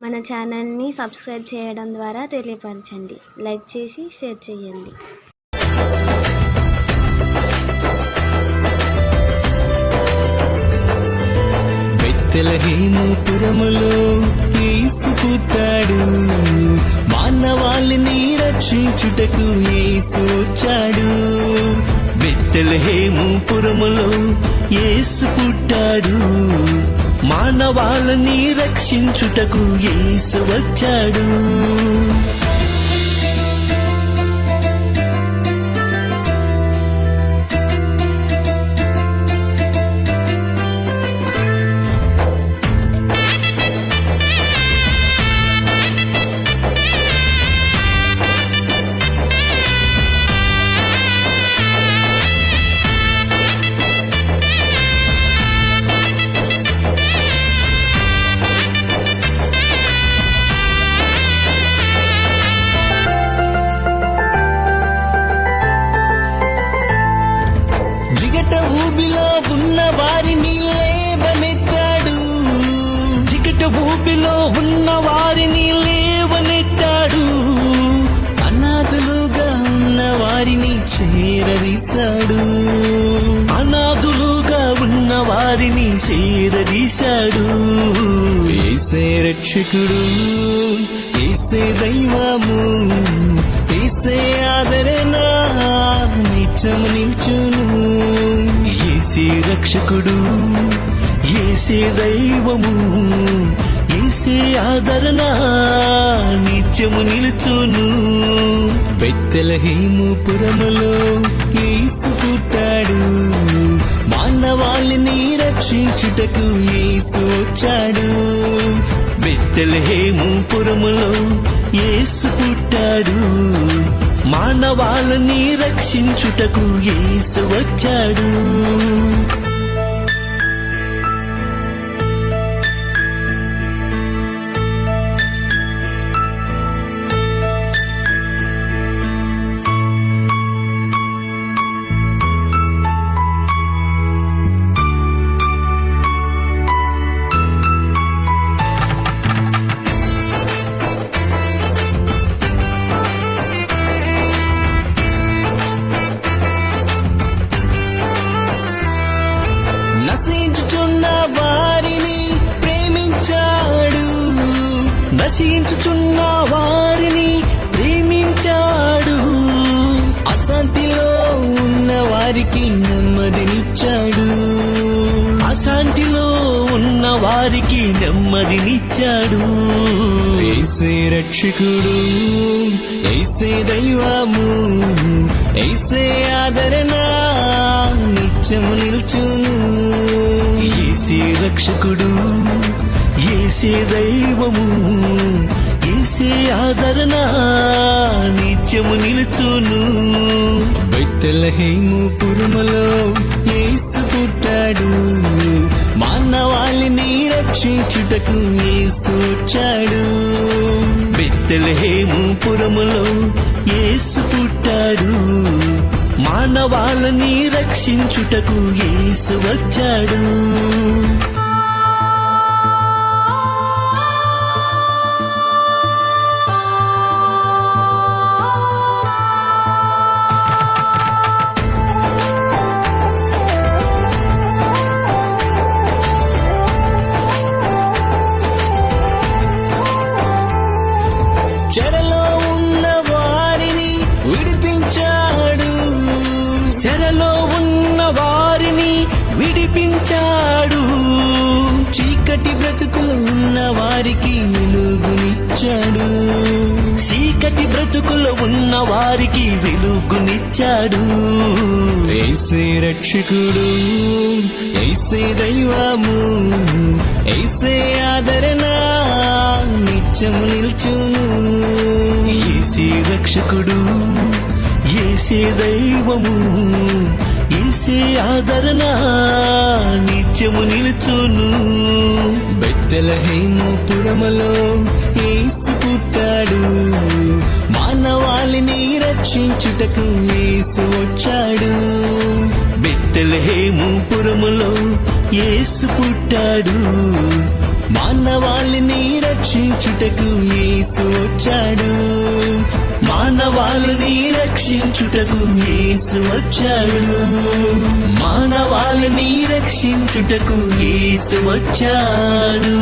మన ఛానల్ని సబ్స్క్రైబ్ చేయడం ద్వారా తెలియపరచండి. లైక్ చేసి షేర్ చేయండి. బెత్లెహేము పురములో యేసు పుట్టాడు, మానవాళిని రక్షించుటకు యేసు వచ్చాడు. బెత్లెహేము పురములో యేసు పుట్టాడు, మానవాళిని రక్షించుటకు యేసు వచ్చాడు. ఊబిలో ఉన్న వారిని లేవనెత్తాడు, చికట ఊబిలో ఉన్న వారిని లేవనెత్తాడు. అనాథులుగా ఉన్న వారిని చేరదీశాడు, అనాథులుగా ఉన్న వారిని చేరదీశాడు. యేసే రక్షకుడు, యేసే దైవము, యేసే ఆదరణ నిత్యము నిల్చును. యేసే రక్షకుడు, యేసే దైవము, యేసే ఆదరణ నిత్యము నిలుచును. బెత్లెహేము పురములో యేసు పుట్టాడు, మానవాళిని రక్షించుటకు యేసు వచ్చాడు. బెత్లెహేము పురములో యేసు పుట్టాడు, మానవాళిని రక్షించుటకు యేసు వచ్చాడు. నశించుచున్న వారిని ప్రేమించాడు, నశించుచున్న వారిని ప్రేమించాడు. అశాంతిలో ఉన్న వారికి నెమ్మదినిచ్చాడు, అశాంతిలో ఉన్న వారికి నెమ్మదినిచ్చాడు. యేసే రక్షకుడు, యేసే దైవము, యేసే ఆదరణ నిత్యము నిల్చును. యేసే రక్షకుడు, యేసే దైవము, యేసే ఆదరణ నిత్యము నిలుచును. బెత్లెహేము పురములో యేసు పుట్టాడు, మానవాళిని రక్షించుటకు యేసు వచ్చాడు. బెత్లెహేము పురములో యేసు పుట్టాడు, మానవాళిని రక్షించుటకు యేసు వచ్చాడు. చెరలో ఉన్న వారిని విడిపించాడు, చెరలో ఉన్న వారిని విడిపించాడు. చీకటి బ్రతుకులు ఉన్న వారికి వెలుగునిచ్చాడు, చీకటి బ్రతుకులు ఉన్న వారికి వెలుగునిచ్చాడు. యేసే రక్షకుడు, యేసే దైవము, యేసే ఆదరణ నిత్యము నిల్చును. యేసే రక్షకుడు, యేసే దైవము, యేసే ఆదరణ నిత్యము నిలుచును. బెత్లెహేము పురములో యేసు పుట్టాడు, మానవాళిని రక్షించుటకు యేసు వచ్చాడు. బెత్లెహేము పురములో యేసు పుట్టాడు, మానవాళిని రక్షించుటకు యేసు వచ్చాడు. మానవాళిని రక్షించుటకు యేసు వచ్చాడు. మానవాళిని రక్షించుటకు యేసు వచ్చాడు.